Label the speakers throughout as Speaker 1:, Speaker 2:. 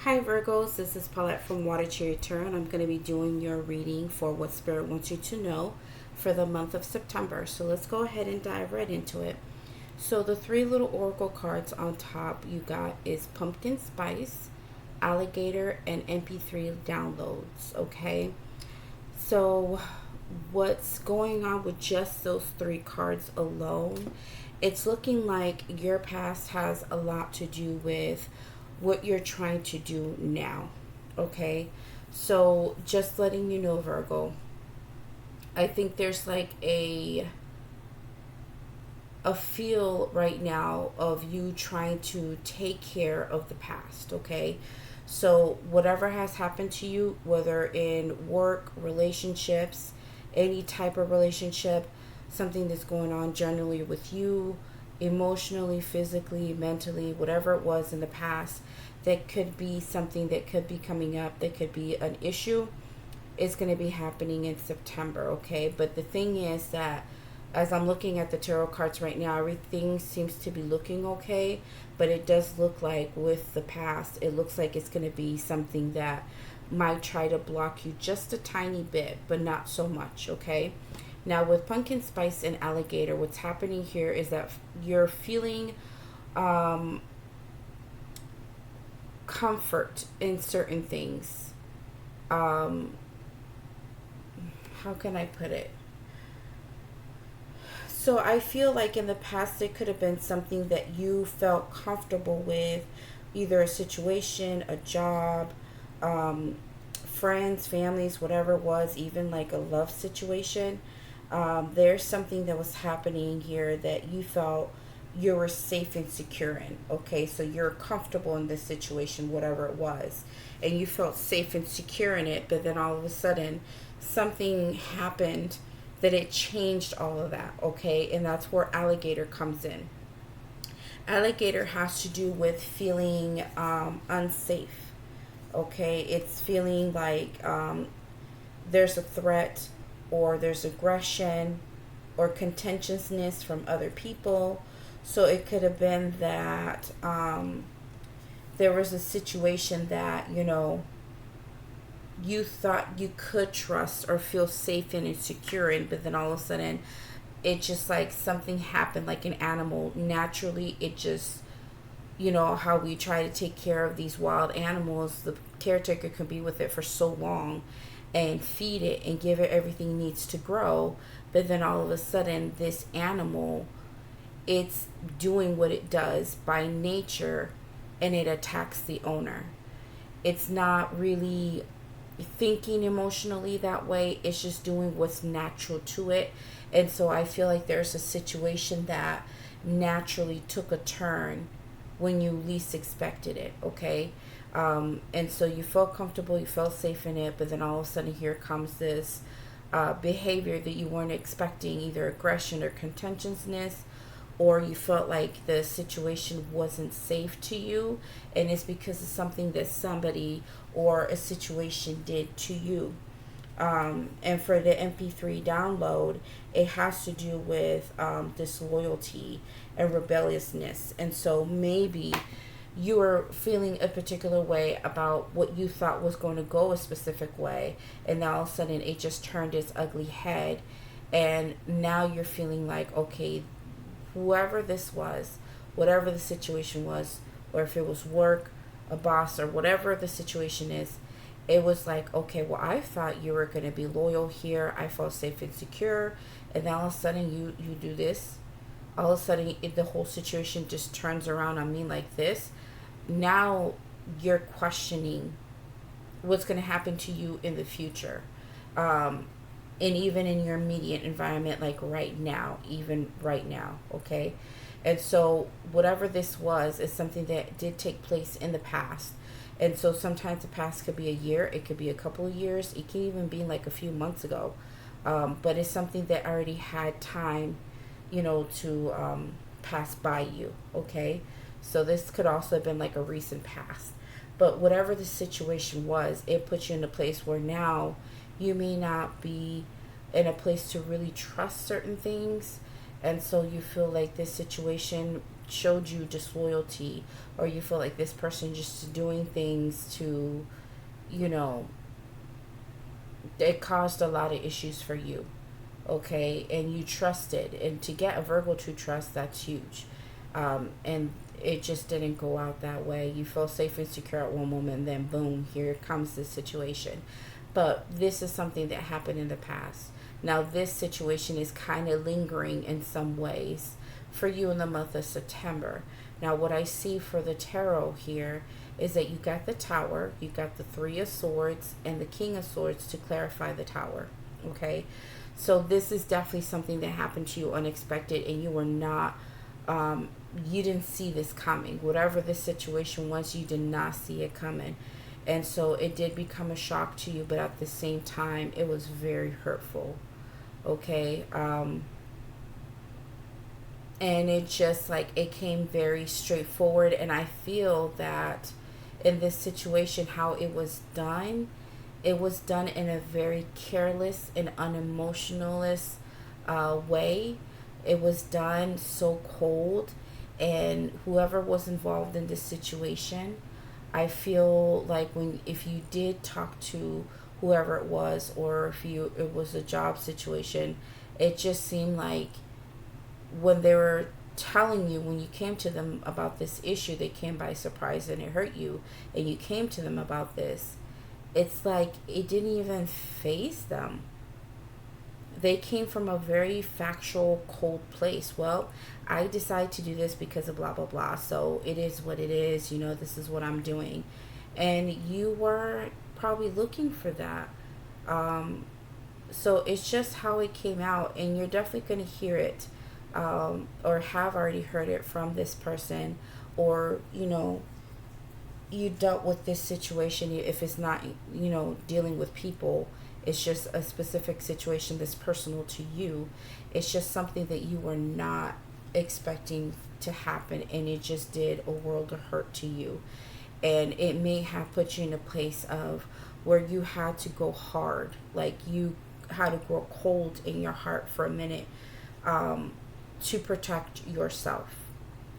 Speaker 1: Hi Virgos, this is Paulette from Water Cherry Tarot, and I'm going to be doing your reading for what Spirit wants you to know for the month of September. So let's go ahead and dive right into it. So the three little oracle cards on top you got is Pumpkin Spice, Alligator, and MP3 downloads, okay? So what's going on with just those three cards alone? It's looking like your past has a lot to do with what you're trying to do now, okay? So just letting you know, Virgo, I think there's like a feel right now of you trying to take care of the past, okay? So whatever has happened to you, whether in work, relationships, any type of relationship, something that's going on generally with you, emotionally, physically, mentally, whatever it was in the past, that could be something that could be coming up, that could be an issue, is going to be happening in September, okay? But the thing is that as I'm looking at the tarot cards right now, everything seems to be looking okay, but it does look like with the past, it looks like it's going to be something that might try to block you just a tiny bit, but not so much, okay? Now with Pumpkin Spice and Alligator, what's happening here is that you're feeling comfort in certain things. How can I put it? So I feel like in the past it could have been something that you felt comfortable with, either a situation, a job, friends, families, whatever it was, even like a love situation. There's something that was happening here that you felt you were safe and secure in. Okay, so you're comfortable in this situation, whatever it was, and you felt safe and secure in it, but then all of a sudden something happened that it changed all of that, okay? And that's where Alligator comes in. Alligator has to do with feeling unsafe, okay? It's feeling like there's a threat, or there's aggression or contentiousness from other people. So it could have been that there was a situation that, you thought you could trust or feel safe in and secure in, but then all of a sudden it just like something happened, like an animal. Naturally, it just, how we try to take care of these wild animals, the caretaker can be with it for so long and feed it and give it everything it needs to grow, but then all of a sudden this animal, it's doing what it does by nature and it attacks the owner. It's not really thinking emotionally that way, it's just doing what's natural to it. And so I feel like there's a situation that naturally took a turn when you least expected it, okay? And so you felt comfortable, you felt safe in it, but then all of a sudden here comes this behavior that you weren't expecting, either aggression or contentiousness, or you felt like the situation wasn't safe to you, and it's because of something that somebody or a situation did to you. And for the MP3 download, it has to do with disloyalty and rebelliousness. And so maybe you were feeling a particular way about what you thought was going to go a specific way, and now all of a sudden it just turned its ugly head, and now you're feeling like, okay, whoever this was, whatever the situation was, or if it was work, a boss, or whatever the situation is, it was like, okay, well, I thought you were going to be loyal here. I felt safe and secure. And then all of a sudden you do this. All of a sudden the whole situation just turns around on me like this. Now you're questioning what's going to happen to you in the future. And even in your immediate environment, like right now, even right now, okay? And so whatever this was is something that did take place in the past. And so sometimes the past could be a year, it could be a couple of years, it can even be like a few months ago. But it's something that already had time, to pass by you, okay? So this could also have been like a recent past. But whatever the situation was, it puts you in a place where now you may not be in a place to really trust certain things, and so you feel like this situation showed you disloyalty, or you feel like this person just doing things to, you know, it caused a lot of issues for you, okay? And you trusted, and to get a Virgo to trust, that's huge. And it just didn't go out that way. You feel safe and secure at one moment, and then boom, here comes this situation. But this is something that happened in the past. Now this situation is kind of lingering in some ways for you in the month of September. Now what I see for the tarot here is that you got the Tower, you got the Three of Swords, and the King of Swords to clarify the Tower, okay? So this is definitely something that happened to you unexpected, and you were not, you didn't see this coming. Whatever the situation was, you did not see it coming. And so it did become a shock to you, but at the same time, it was very hurtful, okay? And it just, like, it came very straightforward. And I feel that in this situation, how it was done in a very careless and unemotionalist way. It was done so cold, and whoever was involved in this situation, I feel like if you did talk to whoever it was, or if it was a job situation, it just seemed like when they were telling you, when you came to them about this issue, they came by surprise and it hurt you, and you came to them about this, it's like it didn't even faze them. They came from a very factual, cold place. Well, I decided to do this because of blah, blah, blah. So it is what it is. You know, this is what I'm doing. And you were probably looking for that. So it's just how it came out. And you're definitely going to hear it, or have already heard it from this person. Or, you know, you dealt with this situation. If it's not, you know, dealing with people, it's just a specific situation that's personal to you. It's just something that you were not expecting to happen, and it just did a world of hurt to you. And it may have put you in a place of where you had to go hard, like you had to grow cold in your heart for a minute, to protect yourself.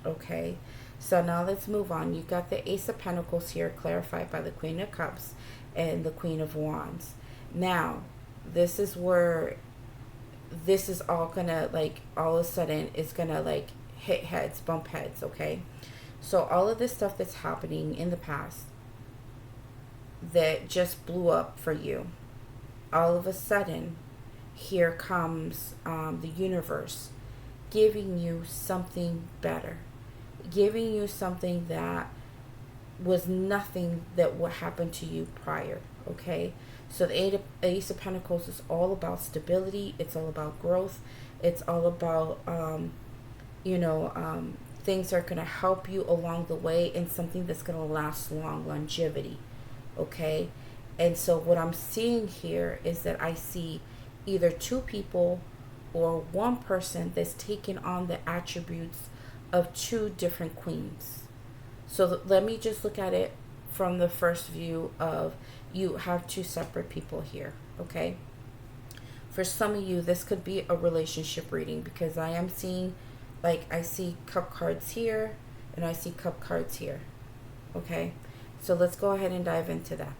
Speaker 1: Okay, so now let's move on. You got the Ace of Pentacles here, clarified by the Queen of Cups and the Queen of Wands. Now, this is where this is all gonna, like, all of a sudden, it's gonna, like, hit heads, bump heads, okay? So all of this stuff that's happening in the past that just blew up for you, all of a sudden, here comes the universe giving you something better, giving you something that was nothing that would happen to you prior, okay? So the Ace of Pentacles is all about stability. It's all about growth. It's all about, things are going to help you along the way, and something that's going to last long, longevity, okay? And so what I'm seeing here is that I see either two people or one person that's taken on the attributes of two different queens. So let me just look at it from the first view of, you have two separate people here, okay? For some of you, this could be a relationship reading, because I am seeing, like, I see cup cards here and I see cup cards here, okay? So let's go ahead and dive into that.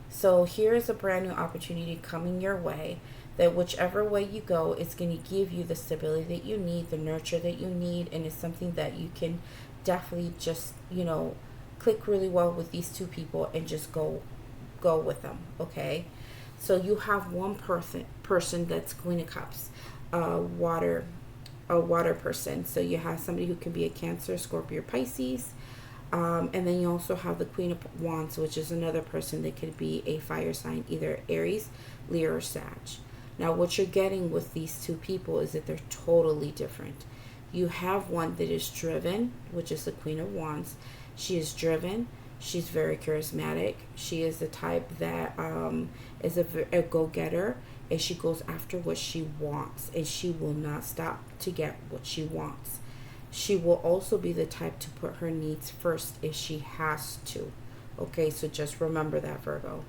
Speaker 1: So here is a brand new opportunity coming your way, that whichever way you go, it's going to give you the stability that you need, the nurture that you need, and it's something that you can definitely just, you know, click really well with these two people and just go with them, okay? So you have one person that's Queen of Cups, a water person. So you have somebody who can be a Cancer, Scorpio, Pisces, and then you also have the Queen of Wands, which is another person that could be a fire sign, either Aries, Leo, or Sag. Now what you're getting with these two people is that they're totally different. You have one that is driven, which is the Queen of Wands. She is driven. She's very charismatic. She is the type that is a go-getter, and she goes after what she wants, and she will not stop to get what she wants. She will also be the type to put her needs first if she has to. Okay, so just remember that, Virgo.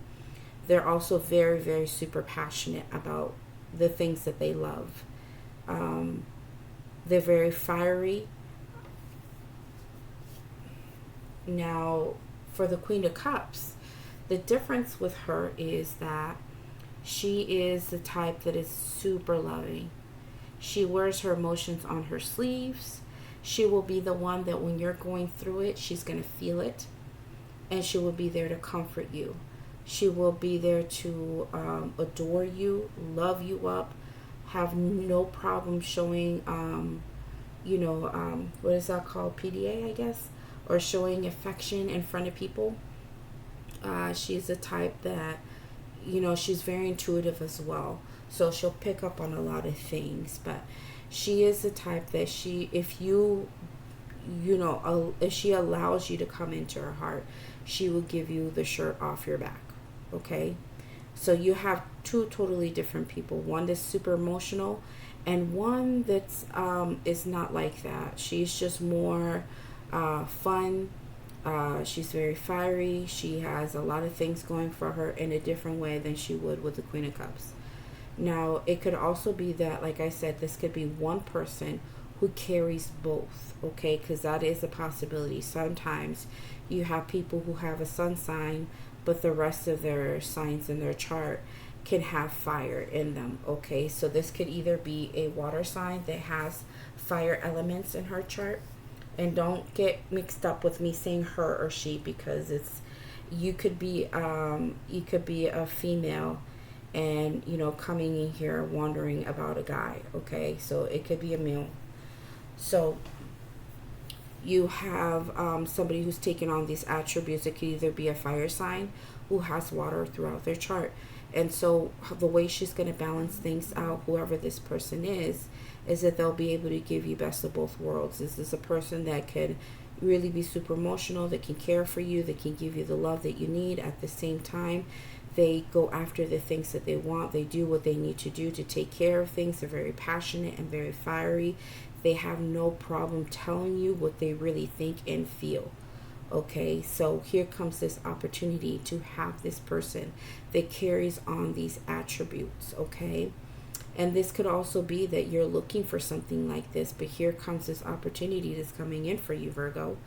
Speaker 1: They're also very, very super passionate about the things that they love. They're very fiery. Now, for the Queen of Cups, the difference with her is that she is the type that is super loving. She wears her emotions on her sleeves. She will be the one that when you're going through it, she's going to feel it. And she will be there to comfort you. She will be there to adore you, love you up, have no problem showing, what is that called? PDA, I guess? Or showing affection in front of people. She's the type that, she's very intuitive as well. So she'll pick up on a lot of things. But she is the type that if she allows you to come into her heart, she will give you the shirt off your back. Okay? So you have two totally different people. One that's super emotional and one that's is not like that. She's just more fun. She's very fiery. She has a lot of things going for her in a different way than she would with the Queen of Cups. Now, it could also be that, like I said, this could be one person who carries both, okay? Because that is a possibility. Sometimes you have people who have a sun sign, but the rest of their signs in their chart can have fire in them, okay? So this could either be a water sign that has fire elements in her chart. And don't get mixed up with me saying her or she, because you could be a female and coming in here wondering about a guy, okay? So it could be a male. So you have somebody who's taken on these attributes. It could either be a fire sign who has water throughout their chart. And so the way she's going to balance things out, whoever this person is that they'll be able to give you best of both worlds. This is a person that can really be super emotional, that can care for you, that can give you the love that you need. At the same time, they go after the things that they want. They do what they need to do to take care of things. They're very passionate and very fiery. They have no problem telling you what they really think and feel. Okay, so here comes this opportunity to have this person that carries on these attributes, okay? And this could also be that you're looking for something like this, but here comes this opportunity that's coming in for you, Virgo.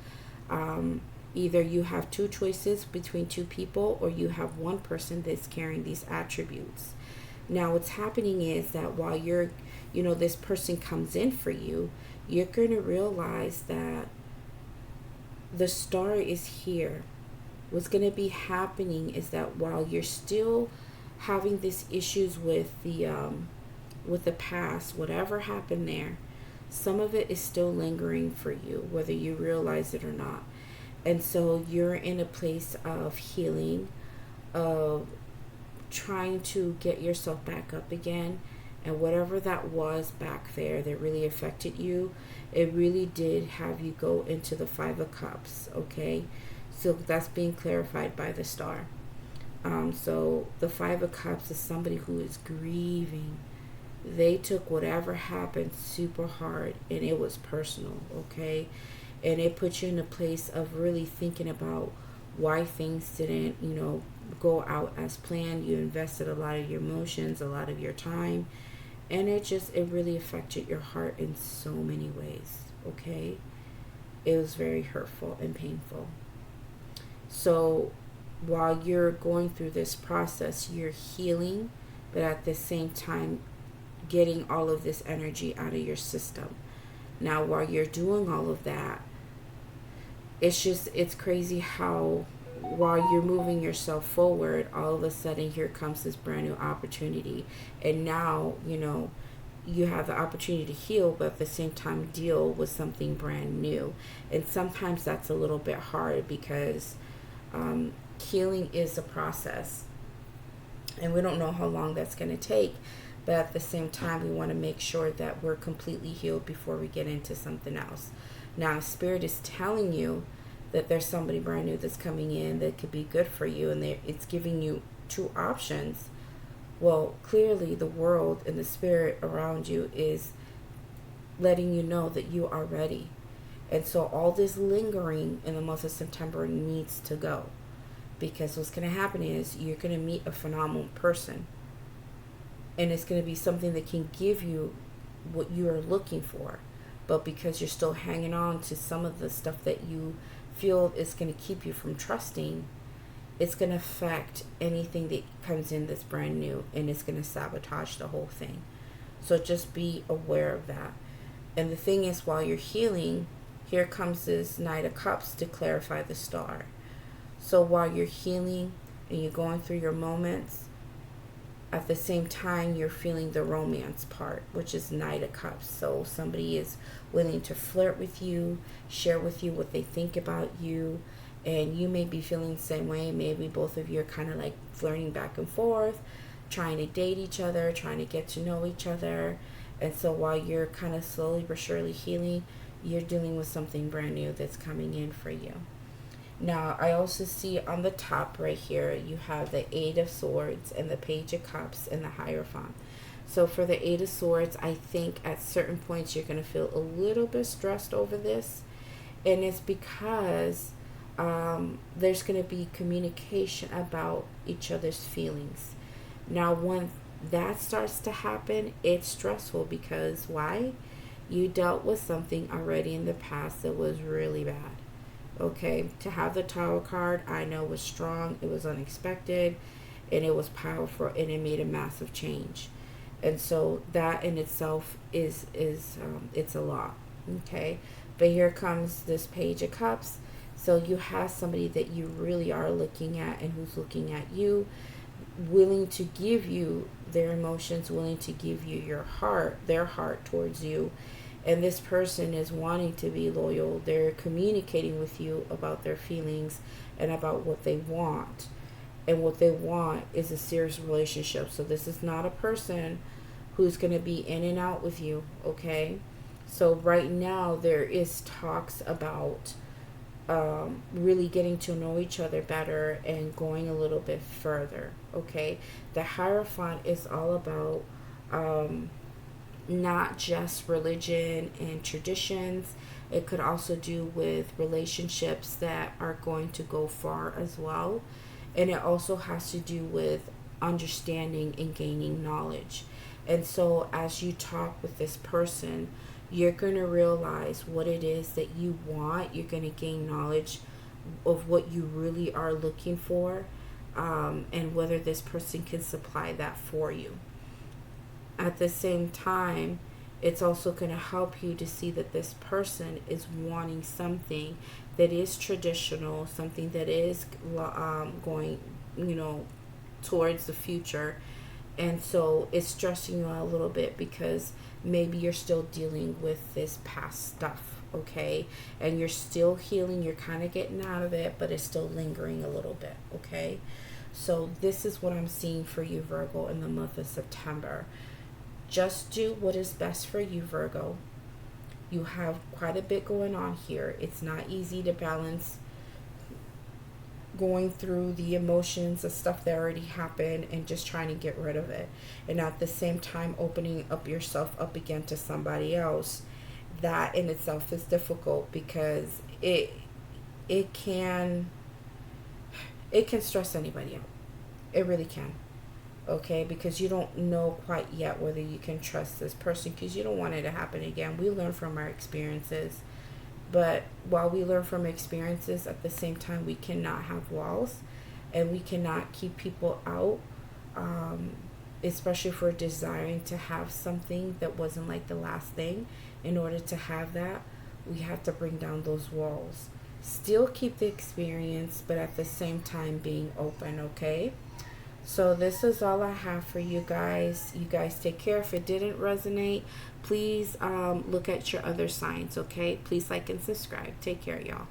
Speaker 1: Either you have two choices between two people, or you have one person that's carrying these attributes. Now, what's happening is that while this person comes in for you, you're going to realize that the star is here. What's going to be happening is that while you're still having these issues with the past, whatever happened there, some of it is still lingering for you, whether you realize it or not. And so you're in a place of healing, of trying to get yourself back up again. And whatever that was back there that really affected you, it really did have you go into the Five of Cups, okay? So that's being clarified by the star. So the Five of Cups is somebody who is grieving. They took whatever happened super hard, and it was personal, okay? And it put you in a place of really thinking about why things didn't, go out as planned. You invested a lot of your emotions, a lot of your time, and it really affected your heart in so many ways, okay? It was very hurtful and painful. So while you're going through this process, you're healing, but at the same time, getting all of this energy out of your system. Now, while you're doing all of that, it's crazy how while you're moving yourself forward, all of a sudden here comes this brand new opportunity. And now, you have the opportunity to heal, but at the same time deal with something brand new. And sometimes that's a little bit hard because healing is a process. And we don't know how long that's going to take. But at the same time, we want to make sure that we're completely healed before we get into something else. Now, if Spirit is telling you that there's somebody brand new that's coming in that could be good for you, and it's giving you two options, well, clearly the world and the spirit around you is letting you know that you are ready. And so all this lingering in the month of September needs to go. Because what's going to happen is you're going to meet a phenomenal person. And it's going to be something that can give you what you are looking for. But because you're still hanging on to some of the stuff that you feel is going to keep you from trusting, it's going to affect anything that comes in that's brand new, and it's going to sabotage the whole thing. So just be aware of that. And the thing is, while you're healing, here comes this Knight of Cups to clarify the star. So while you're healing and you're going through your moments, at the same time you're feeling the romance part, which is Knight of Cups. So somebody is willing to flirt with you, share with you what they think about you, and you may be feeling the same way. Maybe both of you are kind of like flirting back and forth, trying to date each other, trying to get to know each other. And so while you're kind of slowly but surely healing, you're dealing with something brand new that's coming in for you. Now, I also see on the top right here, you have the Eight of Swords and the Page of Cups and the Hierophant. So for the Eight of Swords, I think at certain points you're going to feel a little bit stressed over this. And it's because there's going to be communication about each other's feelings. Now, when that starts to happen, it's stressful because why? You dealt with something already in the past that was really bad. Okay, to have the Tower card, I know was strong, it was unexpected, and it was powerful, and it made a massive change. And so that in itself is it's a lot. Okay, but here comes this Page of Cups. So you have somebody that you really are looking at, and who's looking at you, willing to give you their emotions, willing to give you their heart towards you. And this person is wanting to be loyal. They're communicating with you about their feelings and about what they want. And what they want is a serious relationship. So this is not a person who's going to be in and out with you, okay? So right now there is talks about really getting to know each other better and going a little bit further, okay? The Hierophant is all about not just religion and traditions. It could also do with relationships that are going to go far as well. And it also has to do with understanding and gaining knowledge. And so as you talk with this person, you're going to realize what it is that you want. You're going to gain knowledge of what you really are looking for, and whether this person can supply that for you. At the same time, it's also going to help you to see that this person is wanting something that is traditional, something that is going, towards the future. And so it's stressing you out a little bit because maybe you're still dealing with this past stuff, okay? And you're still healing, you're kind of getting out of it, but it's still lingering a little bit, okay? So this is what I'm seeing for you, Virgo, in the month of September. Just do what is best for you, Virgo. You have quite a bit going on here. It's not easy to balance going through the emotions of stuff that already happened and just trying to get rid of it, and at the same time opening up yourself up again to somebody else. That in itself is difficult because it can stress anybody out. It really can. Okay, because you don't know quite yet whether you can trust this person, because you don't want it to happen again. We learn from our experiences, but while we learn from experiences, at the same time we cannot have walls, and we cannot keep people out, especially if we're desiring to have something that wasn't like the last thing. In order to have that, we have to bring down those walls. Still keep the experience, but at the same time being open, okay? So this is all I have for you guys. You guys take care. If it didn't resonate, please look at your other signs, okay? Please like and subscribe. Take care, y'all.